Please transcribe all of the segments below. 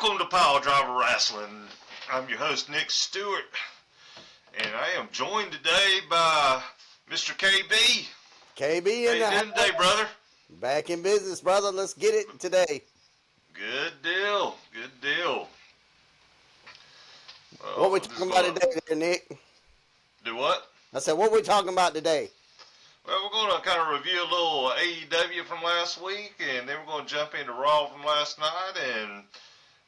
Welcome to Pile Driver Wrestling. I'm your host, Nick Stewart, and I am joined today by Mr. KB. KB How you doing today, brother? Back in business, brother. Let's get it today. Good deal. Good deal. What we talking about today there, Nick? Do what? I said, what we talking about today? Well, we're going to kind of review a little AEW from last week, and then we're going to jump into Raw from last night and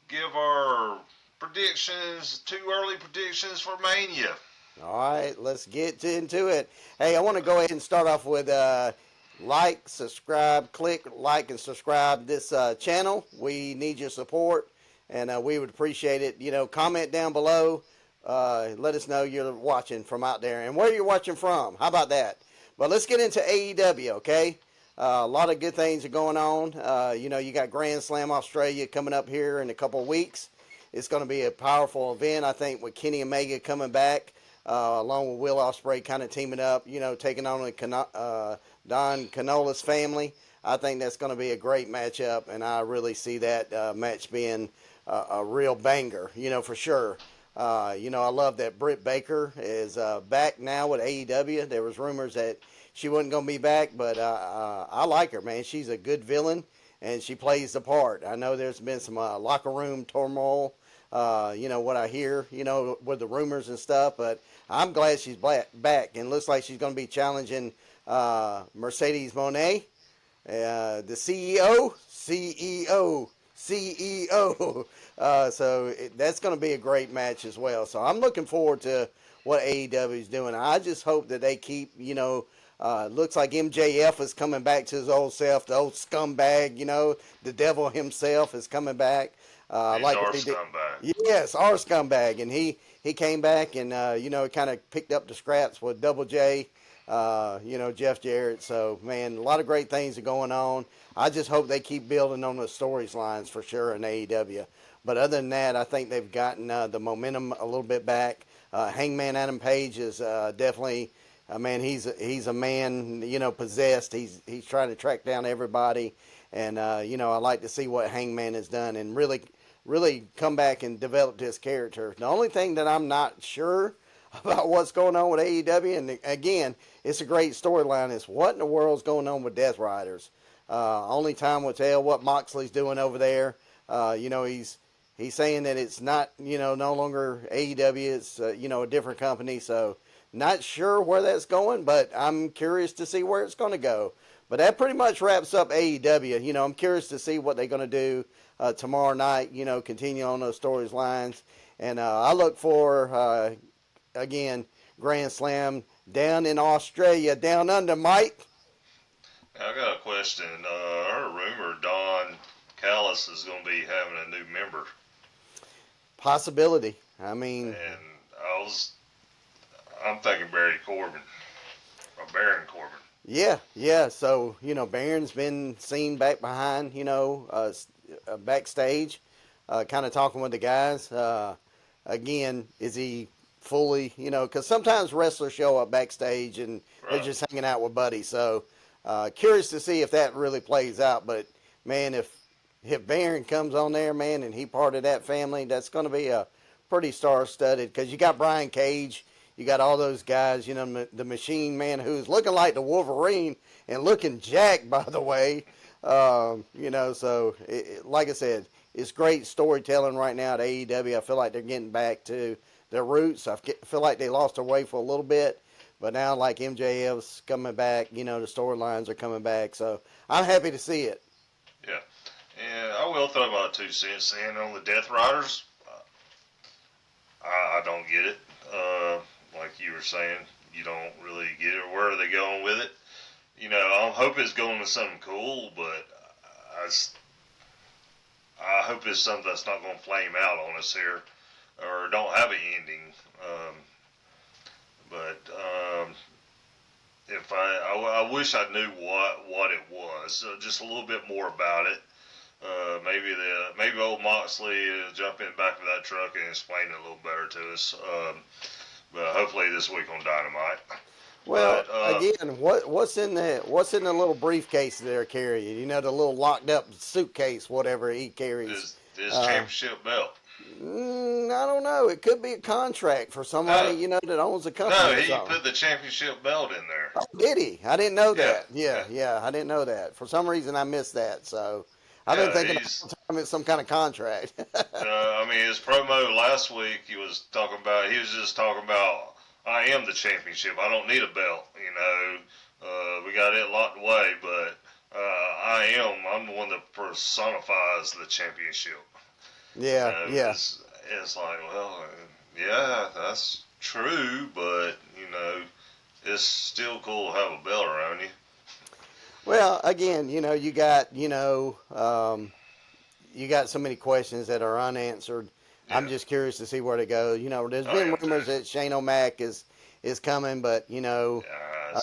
give our predictions, 2 early predictions for Mania. All right, let's get into it. Hey, I want to go ahead and start off with like, subscribe, click like and subscribe this channel. We need your support, and we would appreciate it. You know, comment down below. Let us know you're watching from out there and where you're watching from. How about that? But let's get into AEW, okay? A lot of good things are going on. You know, you got Grand Slam Australia coming up here in a couple of weeks. It's going to be a powerful event, I think, with Kenny Omega coming back, along with Will Ospreay kind of teaming up, you know, taking on Don Canola's family. I think that's going to be a great matchup, and I really see that match being a real banger, you know, for sure. You know, I love that Britt Baker is back now with AEW. There was rumors that she wasn't going to be back, but I like her, man. She's a good villain, and she plays the part. I know there's been some locker room turmoil, you know, what I hear, you know, with the rumors and stuff, but I'm glad she's back, and looks like she's going to be challenging Mercedes Moné, the CEO. So that's going to be a great match as well. So I'm looking forward to what AEW is doing. I just hope that they keep, you know, looks like MJF is coming back to his old self, the old scumbag, you know, the devil himself is coming back. He's like our scumbag. Yes, our scumbag. And he came back and, you know, kind of picked up the scraps with Double J, you know, Jeff Jarrett. So, man, a lot of great things are going on. I just hope they keep building on the storylines for sure in AEW. But other than that, I think they've gotten the momentum a little bit back. Hangman Adam Page is definitely, man, he's a man, you know, possessed. He's trying to track down everybody. And, you know, I like to see what Hangman has done and really come back and develop his character. The only thing that I'm not sure about what's going on with AEW, and again, it's a great storyline, is what in the world is going on with Death Riders. Only time will tell what Moxley's doing over there. You know, he's saying that it's not, you know, no longer AEW, it's, you know, a different company. So not sure where that's going, but I'm curious to see where it's going to go. But that pretty much wraps up AEW. You know, I'm curious to see what they're going to do tomorrow night, you know, continue on those storylines. And I look for, again, Grand Slam down in Australia, down under, Mike. I got a question. I heard a rumor Don Callis is going to be having a new member. Possibility. I mean, and I'm thinking Baron Corbin. Yeah. So, you know, Baron's been seen back behind, you know, backstage, kind of talking with the guys. Again, is he fully, you know, because sometimes wrestlers show up backstage and they're just hanging out with buddies. So, curious to see if that really plays out. But, man, if Baron comes on there, man, and he part of that family, that's going to be a pretty star-studded, because you got Brian Cage, you got all those guys, you know, the Machine Man, who's looking like the Wolverine and looking jacked, by the way. You know, so like I said, it's great storytelling right now at AEW. I feel like they're getting back to their roots. I feel like they lost their way for a little bit, but now, like, MJF's coming back, you know, the storylines are coming back. So I'm happy to see it. Yeah. And I will throw my 2 cents in on the Death Riders. I don't get it. Like you were saying, you don't really get it. Where are they going with it? You know, I hope it's going to something cool, but I hope it's something that's not going to flame out on us here, or don't have an ending. But if I wish I knew what it was, just a little bit more about it. Maybe old Moxley jump in the back of that truck and explain it a little better to us. But hopefully this week on Dynamite. Well, again, what's in the little briefcase they're carrying? You know, the little locked up suitcase, whatever he carries. This championship belt. I don't know. It could be a contract for somebody, No, that owns a company no, or he something. put the championship belt in there. Oh, did he? I didn't know Yeah, that. Yeah, yeah, yeah, I didn't know that. For some reason, I missed that. So I've been yeah. thinking the whole time it's some kind of contract. I mean, his promo last week, he was talking about. He was just talking about, I am the championship. I don't need a belt. We got it locked away, but I am. I'm the one that personifies the championship. Yeah, yeah. It's like, well, yeah, that's true, but it's still cool to have a belt around you. Well, again, you got so many questions that are unanswered. I'm Yeah, just curious to see where to go. There's I been am too. rumors that Shane O'Mac is coming, but Yeah,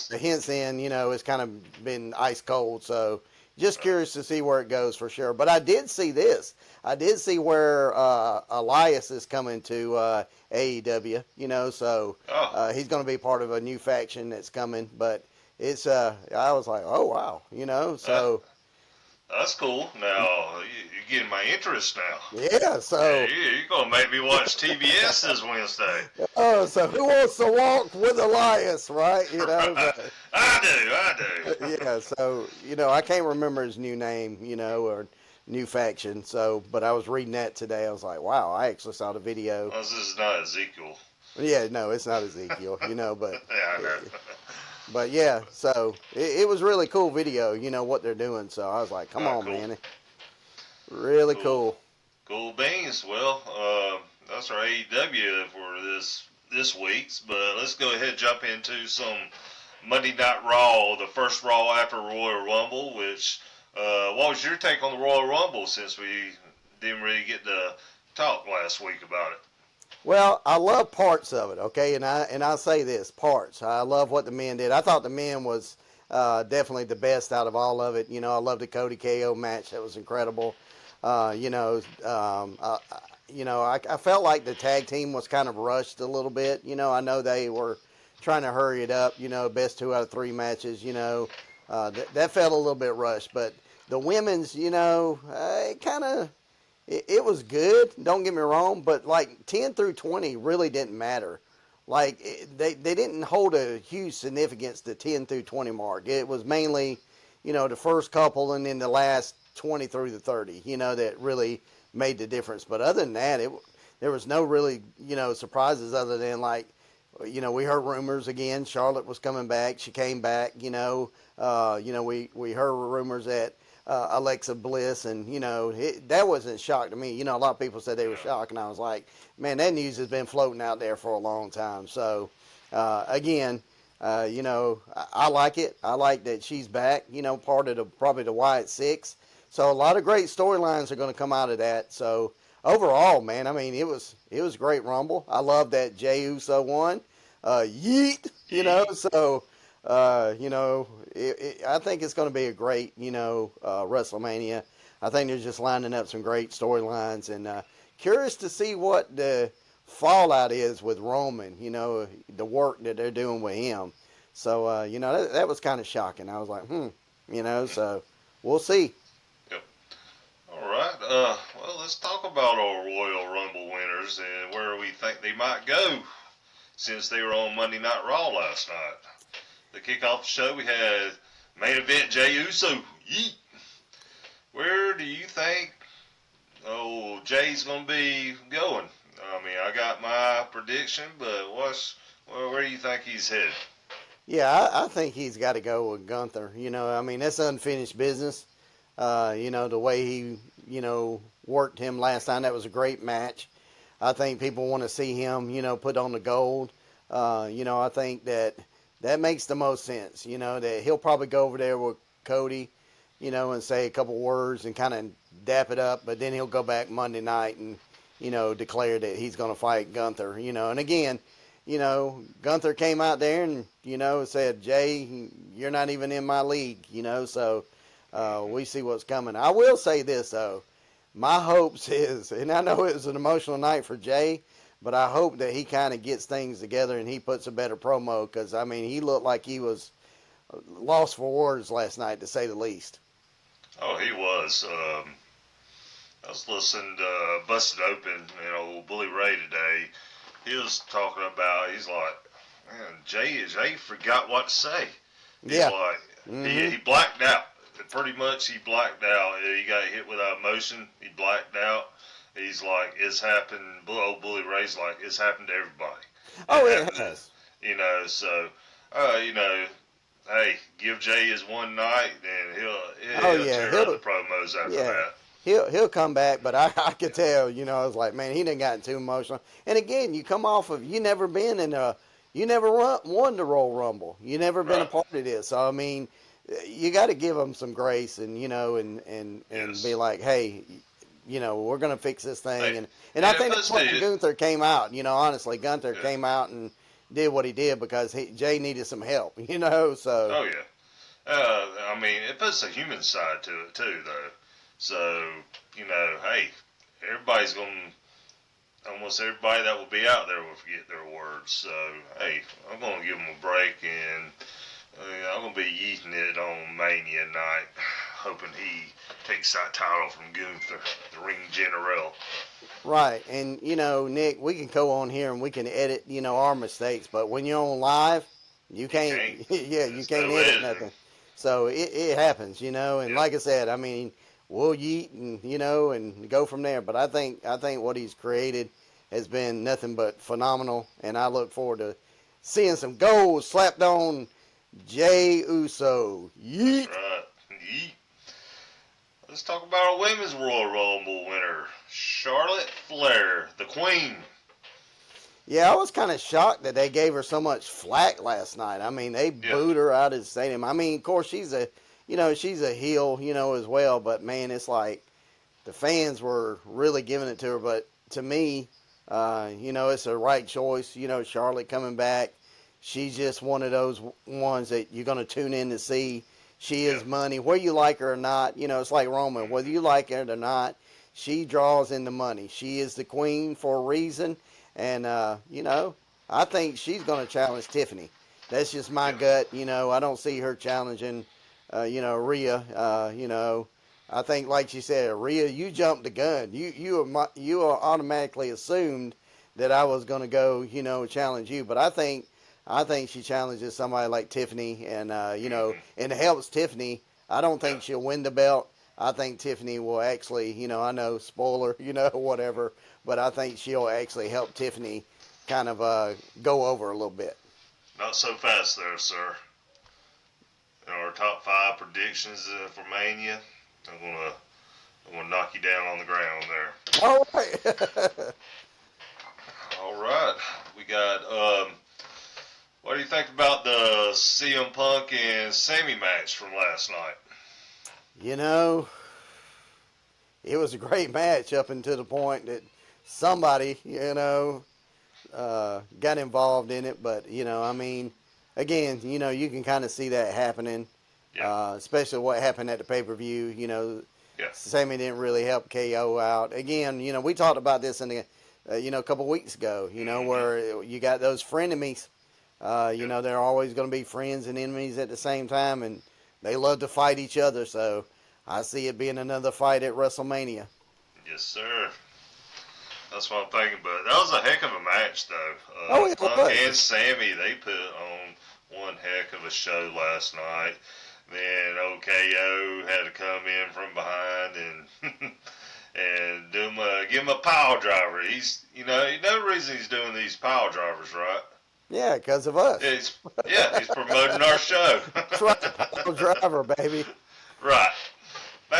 the hints in, it's kind of been ice cold. So just curious to see where it goes for sure. But I did see this. I did see where Elias is coming to AEW. So oh, he's going to be part of a new faction that's coming. But it's I was like, oh wow, uh, so. that's cool. Now you're getting my interest now. Yeah, Yeah, so you're gonna make me watch TBS this Wednesday. so who wants to walk with Elias, right? So, I do. yeah, so I can't remember his new name, or new faction. So, but I was reading that today. I was like, wow, I actually saw the video. Well, this is not Ezekiel. Yeah, no, it's not Ezekiel, Yeah, I know. but yeah, so it was really cool video, what they're doing. So I was like, come on, Cool, man, really cool, cool. cool beans. Well, that's our AEW for this week's. But let's go ahead and jump into some Monday Night Raw, the first Raw after Royal Rumble. What was your take on the Royal Rumble since we didn't really get to talk last week about it? Well, I love parts of it, okay, and I say this parts. I love what the men did. I thought the men was definitely the best out of all of it. I love the Cody KO match. That was incredible. Uh, you know, I felt like the tag team was kind of rushed a little bit. I know they were trying to hurry it up. Best 2 out of 3 matches. That felt a little bit rushed, but the women's, it kind of it was good. Don't get me wrong, but like 10 through 20 really didn't matter. Like they didn't hold a huge significance the 10 through 20 mark. It was mainly, the first couple and then the last 20 through the 30. That really made the difference. But other than that, there was no really surprises other than like. We heard rumors again. Charlotte was coming back. She came back. We heard rumors that Alexa Bliss, and that wasn't a shock to me. A lot of people said they were shocked, and I was like, man, that news has been floating out there for a long time. So again, I like it. I like that she's back. Part of probably the Wyatt Six. So a lot of great storylines are going to come out of that. So overall, man, I mean, it was a great Rumble. I love that Jey Uso won. Yeet, so I think it's going to be a great, WrestleMania. I think they're just lining up some great storylines, and curious to see what the fallout is with Roman. The work that they're doing with him. So that was kind of shocking. I was like, so we'll see. Yep. All right. Well, let's talk about our Royal Rumble winners and where we think they might go since they were on Monday Night Raw last night. The kickoff show, we had main event Jey Uso. Yeet. Where do you think Jay's going to be going? I mean, I got my prediction, but where do you think he's headed? Yeah, I think he's got to go with Gunther. I mean, that's unfinished business. The way he, worked him last time, that was a great match. I think people want to see him, put on the gold. I think that makes the most sense. That he'll probably go over there with Cody, and say a couple words and kind of dap it up, but then he'll go back Monday night and, declare that he's going to fight Gunther, and again, Gunther came out there and, said, Jay, you're not even in my league, so we see what's coming. I will say this, though. My hopes is, and I know it was an emotional night for Jay, but I hope that he kind of gets things together and he puts a better promo because, I mean, he looked like he was lost for words last night, to say the least. Oh, he was. I was listening to Busted Open, Bully Ray today. He was talking about, he's like, man, Jay forgot what to say. He's Yeah. like, Mm-hmm. he blacked out. Pretty much, he blacked out. He got hit with that emotion. He blacked out. He's like, it's happened. Old Bully Ray's like, it's happened to everybody. It Oh, it happened to, has. so, you know, hey, give Jay his one night, and Oh he'll yeah, tear up the promos after yeah, that. he'll come back. But I could tell, I was like, man, he done gotten too emotional. And again, you come off of you never won the Royal Rumble. You never been a Right. part of this. So I mean, you got to give him some grace and and be Yes. like, hey, we're gonna fix this thing. Hey, And I and if think that's it's why the Gunther came out. Honestly, Gunther yeah. came out and did what he did because Jay needed some help. So. Oh yeah. I mean, it puts a human side to it too, though. So hey, everybody's gonna almost everybody that will be out there will forget their words. So hey, I'm gonna give them a break, and I'm gonna be eating it on Mania night, hoping he takes that title from Gunther, the Ring General. Right, and Nick, we can go on here and we can edit, our mistakes, but when you're on live, you You can't, can't. yeah, you There's can't no edit editing. nothing. So it happens, and Yep. like I said, I mean, we'll yeet and and go from there. But I think what he's created has been nothing but phenomenal, and I look forward to seeing some gold slapped on Jay Uso. That's Yeet. right. Yeet. Let's talk about our women's Royal Rumble winner, Charlotte Flair, the Queen. Yeah, I was kind of shocked that they gave her so much flack last night. I mean, they Yeah. booed her out of the stadium. I mean, of course, she's a heel, as well. But man, it's like the fans were really giving it to her. But to me, it's a right choice. Charlotte coming back. She's just one of those ones that you're going to tune in to see. She Yeah. is money, whether you like her or not. It's like Roman, whether you like her or not. She draws in the money. She is the queen for a reason, and I think she's going to challenge Tiffany. That's just my Yeah. gut. I don't see her challenging, Rhea. I think, like she said, Rhea, you jumped the gun. You are automatically assumed that I was going to go, challenge you. But I think she challenges somebody like Tiffany, and Mm-hmm. and it helps Tiffany. I don't Yeah. think she'll win the belt. I think Tiffany will actually, I know, spoiler, whatever, but I think she'll actually help Tiffany kind of go over a little bit. Not so fast there, sir. Our top five predictions for Mania. I'm gonna I'm gonna knock you down on the ground there. All right. All right. We got what do you think about the CM Punk and Sammy match from last night? you know, it was a great match up until the point that somebody, got involved in it. But I mean, again, you can kind of see that happening, Yeah. especially what happened at the pay per view. Yeah. Sammy didn't really help KO out. Again, we talked about this in the, a couple weeks ago. Mm-hmm. Where you got those frenemies. Yep. They're always going to be friends and enemies at the same time, and they love to fight each other. So I see it being another fight at WrestleMania. Yes, sir. That's what I'm thinking. But that was a heck of a match, though. Oh, it Punk and was. Sammy, they put on one heck of a show last night. Then OKO had to come in from behind and and give him a power driver. He's no reason he's doing these power drivers, right? Yeah, because of us. He's promoting our show. That's right, Pile Driver, baby. Right.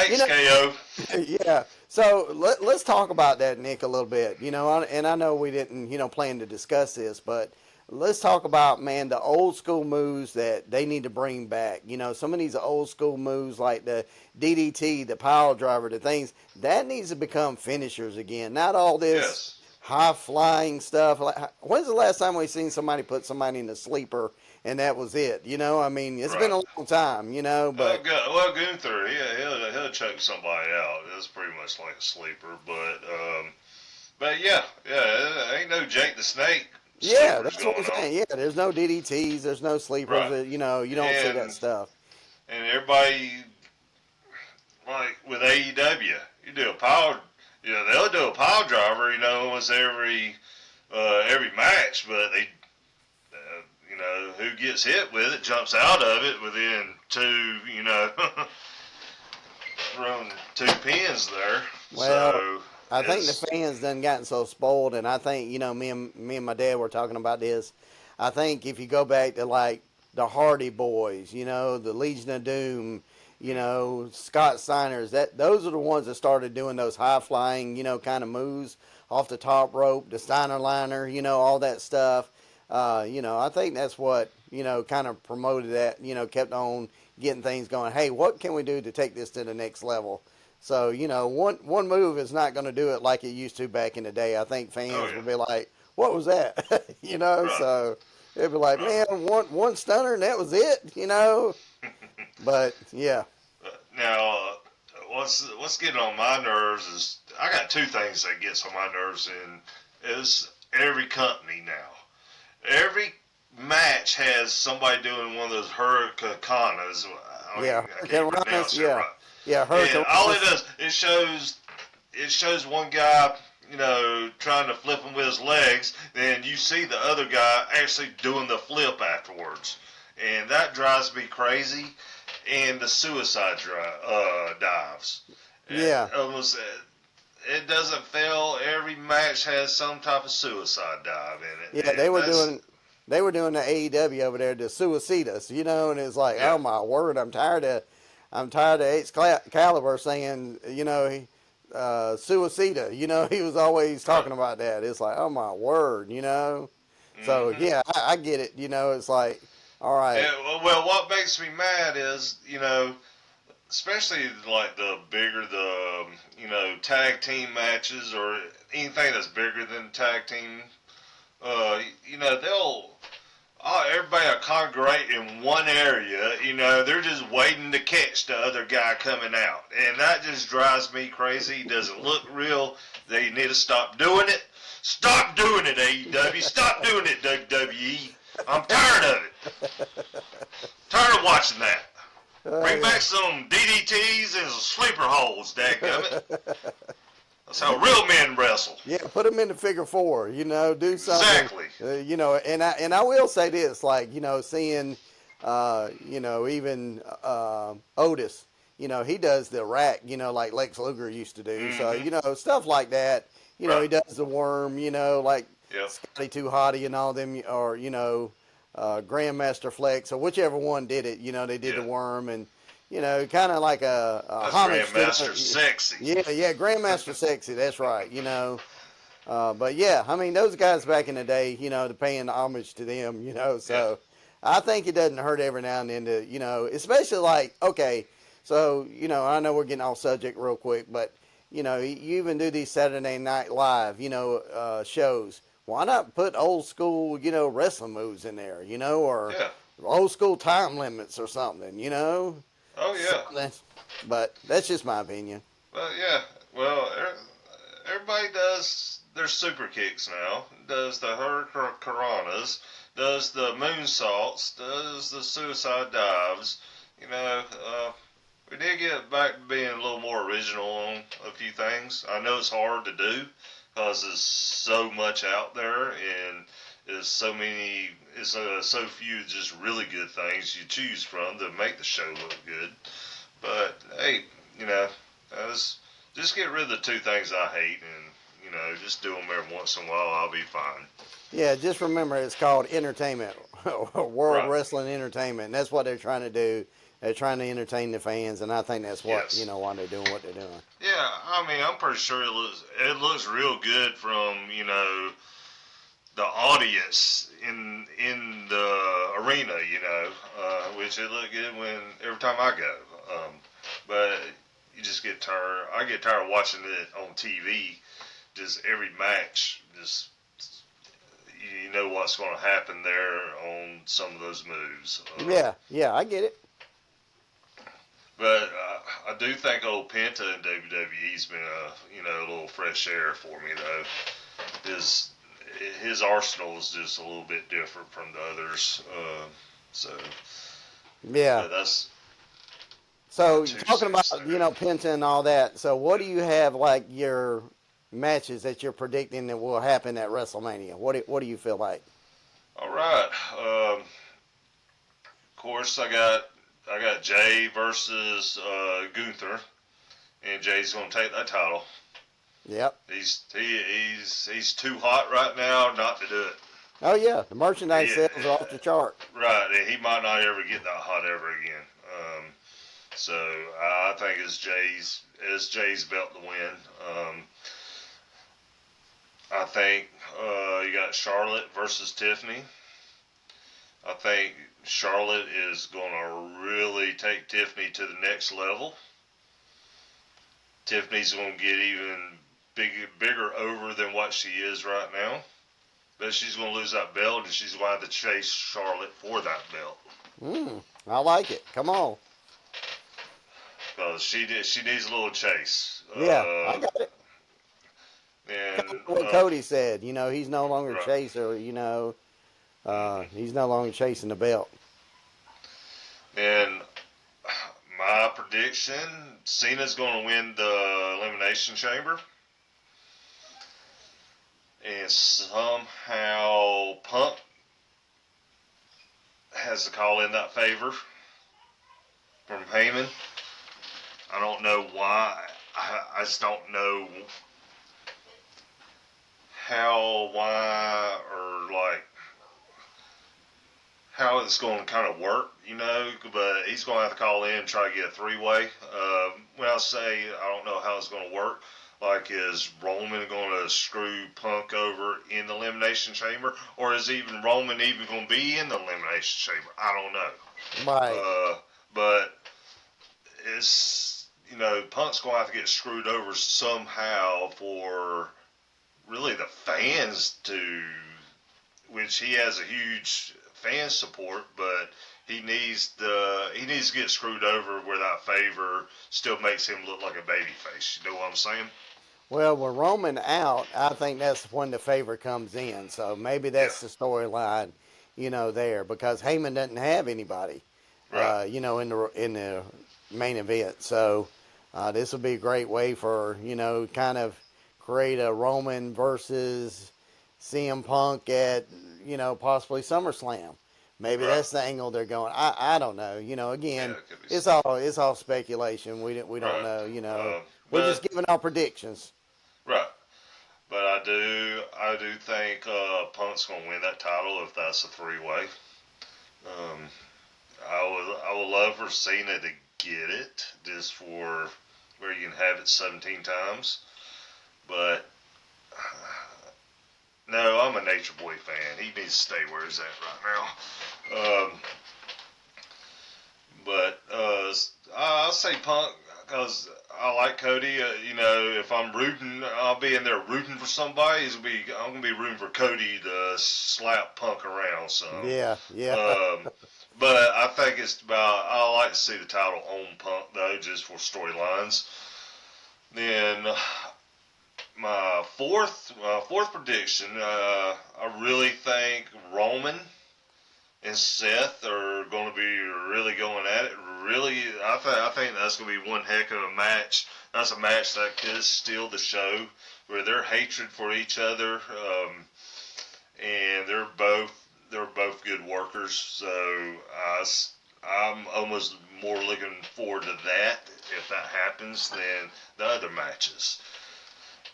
You Thanks, know, KO. yeah. So let's talk about that, Nick, a little bit. And I know we didn't, plan to discuss this, but let's talk about, man, the old school moves that they need to bring back. Some of these old school moves like the DDT, the Power Driver, the things that needs to become finishers again. Not all this Yes. high flying stuff. Like, when's the last time we seen somebody put somebody in a sleeper and that was it? I mean, it's been Right. a long time, but Gunther, he'll choke somebody out. It's pretty much like a sleeper, but yeah, ain't no Jake the Snake yeah, sleepers that's what I'm going on. saying. Yeah, there's no DDTs, there's no sleepers. Right. You don't see that And stuff. and everybody like with AEW, you do a power. Yeah, they'll do a pile driver, almost every match, but they, who gets hit with it jumps out of it within two, throwing two pins there. Well, So I think the it's fans done gotten so spoiled, and I think me and my dad were talking about this. I think if you go back to like the Hardy Boys, the Legion of Doom, Scott Steiner's, that those are the ones that started doing those high flying, kind of moves off the top rope, the Steiner liner, all that stuff. I think that's what kind of promoted that, kept on getting things going. Hey, what can we do to take this to the next level? So one move is not going to do it like it used to back in the day. I think oh fans yeah, would be like, "What was that?" right, So it'd be like, right. "Man, one stunner and that was it." But yeah, Now, what's getting on my nerves is I got two things that gets on my nerves, and is every company now. Every match has somebody doing one of those hurricanes. yeah, I can't even Hurricanrana's, pronounce it yeah, right. yeah, And all it Hurricanrana's, does, it shows one guy, trying to flip him with his legs. Then you see the other guy actually doing the flip afterwards, and that drives me crazy. And the suicide dives, yeah, almost it doesn't fail. Every match has some type of suicide dive in yeah. it, and that's They were doing the AEW over there, the Suicidas, and it's like, yeah, oh my word, I'm tired of Excalibur saying, Suicida. He was always right. talking about that. It's like, oh my word. So Mm-hmm. yeah, I get it. It's like, all right, And, well, what makes me mad is, especially like the bigger tag team matches or anything that's bigger than tag team. They'll everybody will congregate in one area. They're just waiting to catch the other guy coming out, and that just drives me crazy. It doesn't look real. They need to stop doing it. Stop doing it, AEW. Stop doing it, WWE. I'm tired of it. Tired of watching that. Bring yeah. back some DDTs and some sleeper holds, dadgummit. That's how real men wrestle. Yeah, put them in the figure four. Do something. Exactly. And I will say this, like seeing, even Otis. He does the rack. Like Lex Luger used to do. So Mm-hmm. stuff like that. He Right. does the worm. Like Yep. Scotty Too Hottie and all them, or Grandmaster Flex or whichever one did it. They did the Yeah. worm and. Kind of like a That's homage to Grandmaster Sexy. yeah, Grandmaster Sexy. That's right. But yeah, I mean those guys back in the day, they're paying homage to them. Yeah. So I think it doesn't hurt every now and then to, especially like okay, so I know we're getting off subject real quick, but you even do these Saturday Night Live, shows. Why not put old school, wrestling moves in there, or Yeah. old school time limits or something, Oh yeah. something. But that's just my opinion. Well yeah. Well, everybody does their super kicks now. Does the hurricanranas, does the moonsaults, does the suicide dives. You know, we did get back to being a little more original on a few things. I know it's hard to do because there's so much out there and so few just really good things you choose from to make the show look good. But hey, you know, just get rid of the two things I hate and just do them every once in a while. I'll be fine. Yeah, just remember it's called entertainment, World Right. Wrestling Entertainment. And that's what they're trying to do. They're trying to entertain the fans, and I think that's what Yes. why they're doing what they're doing. Yeah, I mean, I'm pretty sure it looks real good from the audience in the arena, which it looked good every time I go. But you just get tired. I get tired of watching it on TV. Just every match, just you know what's going to happen there on some of those moves. Yeah, I get it. But I do think old Penta in WWE's been a little fresh air for me though. His arsenal is just a little bit different from the others. So, Yeah. but that's my So two talking about cents there. Penta and all that. So what do you have like your matches that you're predicting that will happen at WrestleMania? What do you feel like? All right. Of course, I got Jay versus Gunther, and Jay's gonna take that title. Yep. He's too hot right now not to do it. Oh yeah, the merchandise He, sales are off the chart. right, and he might not ever get that hot ever again. So I think it's Jay's belt to win. I think you got Charlotte versus Tiffany. I think Charlotte is going to really take Tiffany to the next level. Tiffany's going to get even bigger over than what she is right now. But she's going to lose that belt, and she's going to have to chase Charlotte for that belt. I like it. Come on. Because she needs a little chase. Yeah, I got it. And Kind of what Cody said. He's no longer a right. chaser. He's no longer chasing the belt. And my prediction: Cena's going to win the Elimination Chamber, and somehow Punk has to call in that favor from Heyman. I don't know why. I just don't know why, or like how it's going to kind of work, but he's going to have to call in and try to get a three-way. When I say I don't know how it's going to work, like is Roman going to screw Punk over in the Elimination Chamber, or is even Roman even going to be in the Elimination Chamber? I don't know. Right. But it's, Punk's going to have to get screwed over somehow for really the fans to, which he has a huge fan support, but he needs to get screwed over where that favor still makes him look like a baby face. You know what I'm saying? Well, with Roman out, I think that's when the favor comes in. So maybe Yeah. that's the storyline, there because Heyman doesn't have anybody, Right. in the main event. So this will be a great way for kind of create a Roman versus CM Punk at possibly SummerSlam. Maybe Right. that's the angle they're going. I don't know. Yeah, Again, it could be. it's all speculation. We don't Right. know. We're just But giving our predictions. right. But I do think Punk's gonna win that title if that's a three-way. Um, I would love for Cena to get it just for where you can have it 17 times. But no, I'm a Nature Boy fan. He needs to stay where he's at right now. But I'll say Punk because I like Cody. If I'm rooting, I'll be in there rooting for somebody. I'm gonna be rooting for Cody to slap Punk around some. Yeah, yeah. Um, but I think it's about. I like to see the title on Punk though, just for storylines. Then my fourth prediction. I really think Roman and Seth are going to be really going at it. Really, I think that's going to be one heck of a match. That's a match that could steal the show, where their hatred for each other, and they're both good workers. So I'm almost more looking forward to that if that happens than the other matches.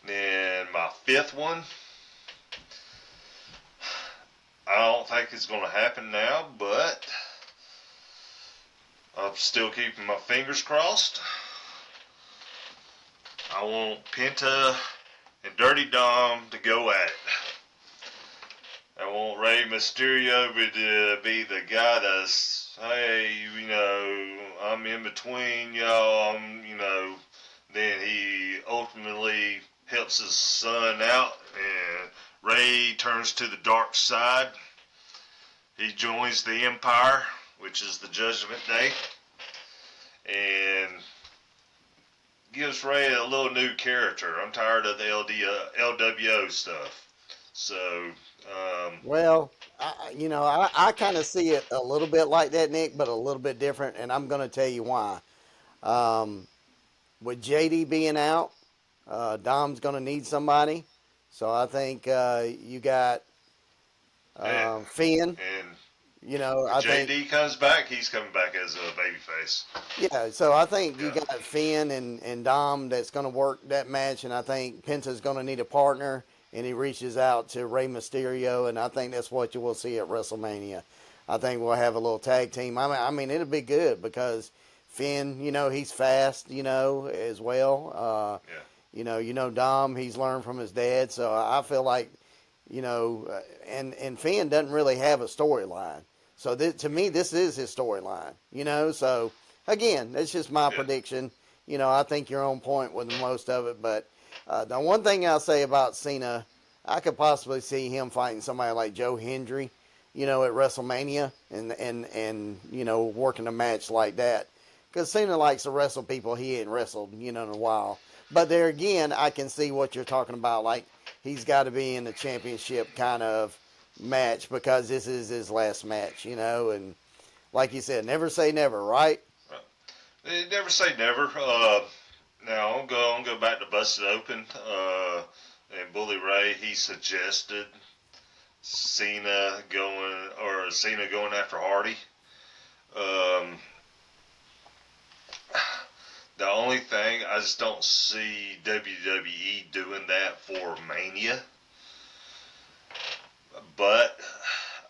Then my fifth one, I don't think it's going to happen now, but I'm still keeping my fingers crossed. I want Penta and Dirty Dom to go at it. I want Rey Mysterio to be the guy that's, hey, I'm in between y'all. Then he ultimately helps his son out, and Rey turns to the dark side. He joins the Empire, which is the Judgment Day, and gives Rey a little new character. I'm tired of the LWO stuff. So, Well, I kind of see it a little bit like that, Nick, but a little bit different, and I'm going to tell you why. With JD being out, Dom's going to need somebody. So I think you got Yeah. Finn. And You know, when I think JD comes back, he's coming back as a babyface. yeah. So I think you Yeah. got Finn and Dom that's going to work that match, and I think Penta's going to need a partner, and he reaches out to Rey Mysterio, and I think that's what you will see at WrestleMania. I think we'll have a little tag team. I mean, it'll be good because Finn, you know, he's fast, you know, as well. Yeah. Dom, he's learned from his dad, so I feel like, and Finn doesn't really have a storyline. So to me, this is his storyline, you know. So again, that's just my Yeah. prediction. You know, I think you're on point with most of it. But the one thing I'll say about Cena, I could possibly see him fighting somebody like Joe Hendry, you know, at WrestleMania, and working a match like that. Because Cena likes to wrestle people he ain't wrestled, you know, in a while. But there again, I can see what you're talking about. Like he's got to be in the championship kind of match because this is his last match, you know. And like you said, never say never, right? They never say never. Now I'll go back to Busted Open. And Bully Ray, he suggested Cena going after Hardy. Um, the only thing I just don't see WWE doing that for Mania, but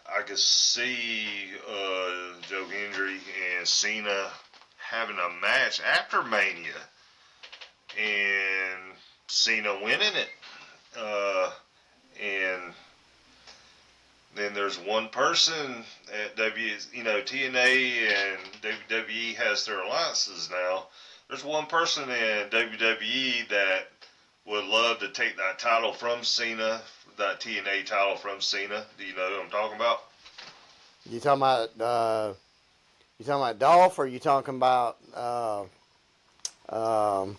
I could see Joe Hendry and Cena having a match after Mania and Cena winning it. And then there's one person at TNA and WWE has their alliances now. There's one person in WWE that would love to take that title from Cena, that TNA title from Cena. Do you know who I'm talking about? You talking about Dolph, or you talking about um, no?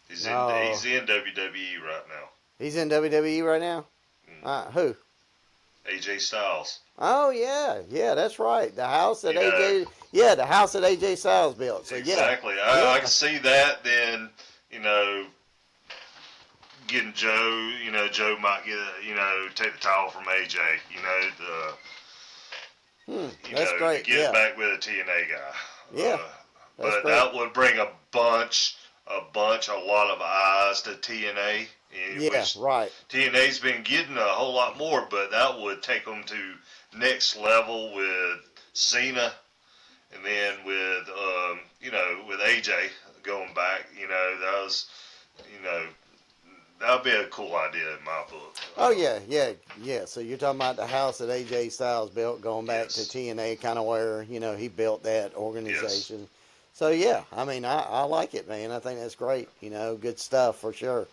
He's in WWE right now. He's in WWE right now. Who? AJ Styles. Oh yeah, that's right. The house that You know, the house that AJ Styles built. So yeah, exactly. yeah, I can see that. Then getting Joe. Joe might take the title from AJ. that's To great. get it Yeah, back with a TNA guy. yeah, that's But great. that would bring a lot of eyes to TNA, in Yeah, which right. TNA's been getting a whole lot more, but that would take them to next level with Cena, and then with AJ going back. That would be a cool idea in my book. Oh yeah. So you're talking about the house that AJ Styles built, going back to Yes, TNA, kind of where he built that yes. organization. So yeah, I mean, I like it, man. I think that's great. You know, good stuff for sure.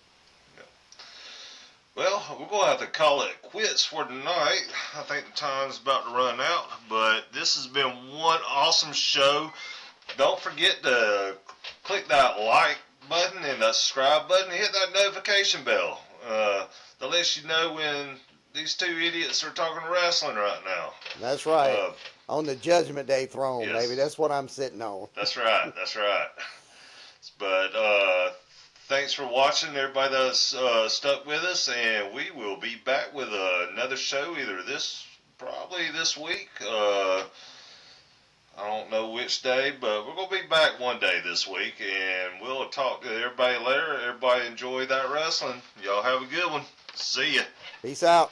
Well, we're going to have to call it quits for tonight. I think the time's about to run out, but this has been one awesome show. Don't forget to click that like button and the subscribe button and hit that notification bell. That lets you know when these two idiots are talking wrestling right now. That's right. Uh, On the Judgment Day throne, baby. yes, That's what I'm sitting on. that's right. That's right. But thanks for watching, everybody that's stuck with us, and we will be back with another show either probably this week. I don't know which day, but we're going to be back one day this week, and we'll talk to everybody later. Everybody enjoy that wrestling. Y'all have a good one. See ya. Peace out.